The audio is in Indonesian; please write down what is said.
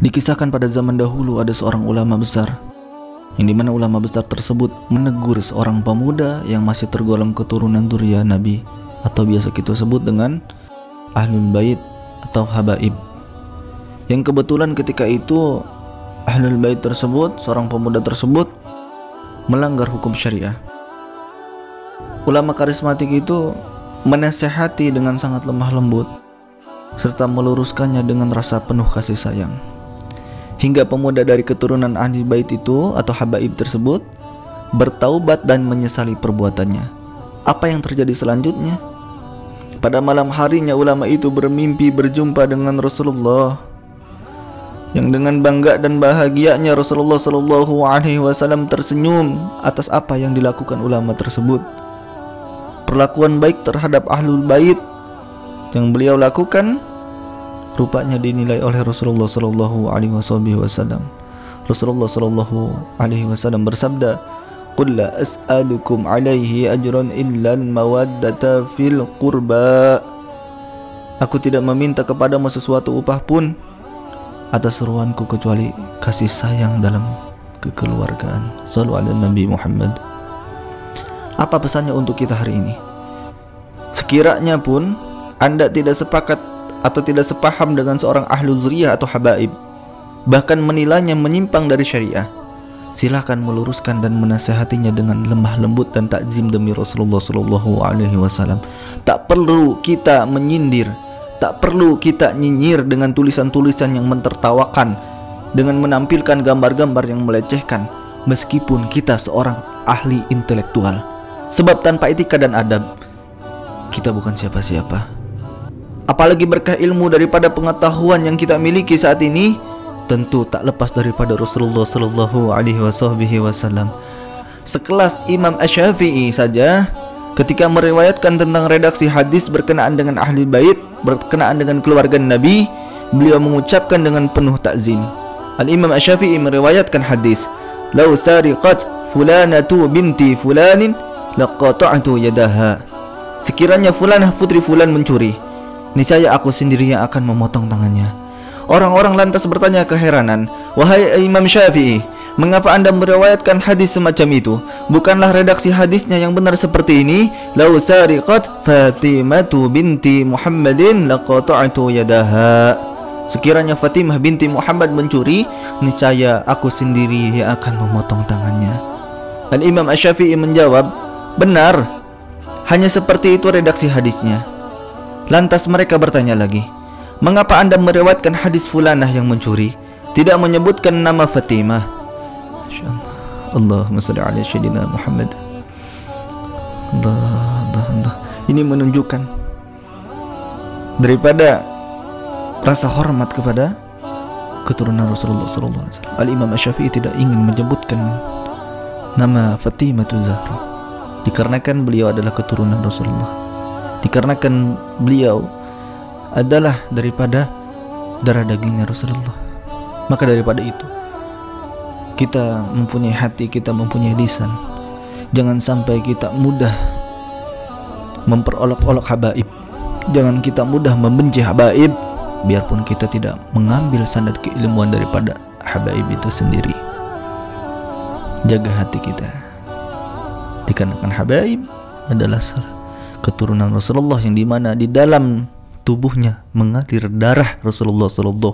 Dikisahkan pada zaman dahulu ada seorang ulama besar, yang dimana ulama besar tersebut menegur seorang pemuda yang masih tergolong keturunan dzurriyyah Nabi, atau biasa kita sebut dengan Ahlul Bait atau Habaib. Yang kebetulan ketika itu Ahlul Bait tersebut, seorang pemuda tersebut melanggar hukum syariah. Ulama karismatik itu menasehati dengan sangat lemah lembut serta meluruskannya dengan rasa penuh kasih sayang, hingga pemuda dari keturunan Ahli Bait itu atau Habaib tersebut bertaubat dan menyesali perbuatannya. Apa yang terjadi selanjutnya? Pada malam harinya ulama itu bermimpi berjumpa dengan Rasulullah, yang dengan bangga dan bahagianya Rasulullah Shallallahu Alaihi Wasallam tersenyum atas apa yang dilakukan ulama tersebut. Perlakuan baik terhadap Ahlul Bait yang beliau lakukan rupanya dinilai oleh Rasulullah Shallallahu Alaihi Wasallam. Rasulullah Shallallahu Alaihi Wasallam bersabda, "Qul la as'alukum alaihi ajran illa al-mawaddata fil qurba." Aku tidak meminta kepadamu sesuatu upah pun atas seruanku kecuali kasih sayang dalam kekeluargaan. Shallu ala Nabi Muhammad. Apa pesannya untuk kita hari ini? Sekiranya pun Anda tidak sepakat atau tidak sepaham dengan seorang ahlu dzurriyyah atau habaib, bahkan menilainya menyimpang dari syariah, silahkan meluruskan dan menasehatinya dengan lemah lembut dan takzim demi Rasulullah Shallallahu Alaihi Wasallam. Tak perlu kita menyindir, tak perlu kita nyinyir dengan tulisan-tulisan yang mentertawakan, dengan menampilkan gambar-gambar yang melecehkan, meskipun kita seorang ahli intelektual. Sebab tanpa etika dan adab, kita bukan siapa-siapa. Apalagi berkah ilmu daripada pengetahuan yang kita miliki saat ini, tentu tak lepas daripada Rasulullah Shallallahu Alaihi Wasallam. Sekelas Imam Asy-Syafi'i saja, ketika meriwayatkan tentang redaksi hadis berkenaan dengan ahli bait, berkenaan dengan keluarga Nabi, beliau mengucapkan dengan penuh takzim. Al-Imam Asy-Syafi'i meriwayatkan hadis, "Lau sariqat fulanatu binti fulanin laqata'tu yadaha." Sekiranya fulanah putri fulan mencuri, niscaya aku sendiri yang akan memotong tangannya. Orang-orang lantas bertanya keheranan, "Wahai Imam Syafi'i, mengapa Anda meriwayatkan hadis semacam itu? Bukanlah redaksi hadisnya yang benar seperti ini? Lau sariqat Fatimatu binti Muhammadin laqata'tu yadaha." Sekiranya Fatimah binti Muhammad mencuri, niscaya aku sendiri yang akan memotong tangannya. Dan Imam Asy-Syafi'i menjawab, "Benar, hanya seperti itu redaksi hadisnya." Lantas mereka bertanya lagi, "Mengapa Anda meriwayatkan hadis fulanah yang mencuri, tidak menyebutkan nama Fatimah?" Allahumma shalli ala sayyidina Muhammad. Allah. Ini menunjukkan daripada rasa hormat kepada keturunan Rasulullah sallallahu alaihi wasallam. Al-Imam Asy-Syafi'i tidak ingin menyebutkan nama Fatimah Zahra, dikarenakan beliau adalah keturunan Rasulullah, dikarenakan beliau adalah daripada darah dagingnya Rasulullah. Maka daripada itu, kita mempunyai hati, kita mempunyai lisan, jangan sampai kita mudah memperolok-olok habaib, jangan kita mudah membenci habaib, biarpun kita tidak mengambil standar keilmuan daripada habaib itu sendiri. Jaga hati kita, dikarenakan habaib adalah keturunan Rasulullah, yang dimana di dalam tubuhnya mengalir darah Rasulullah sallallahu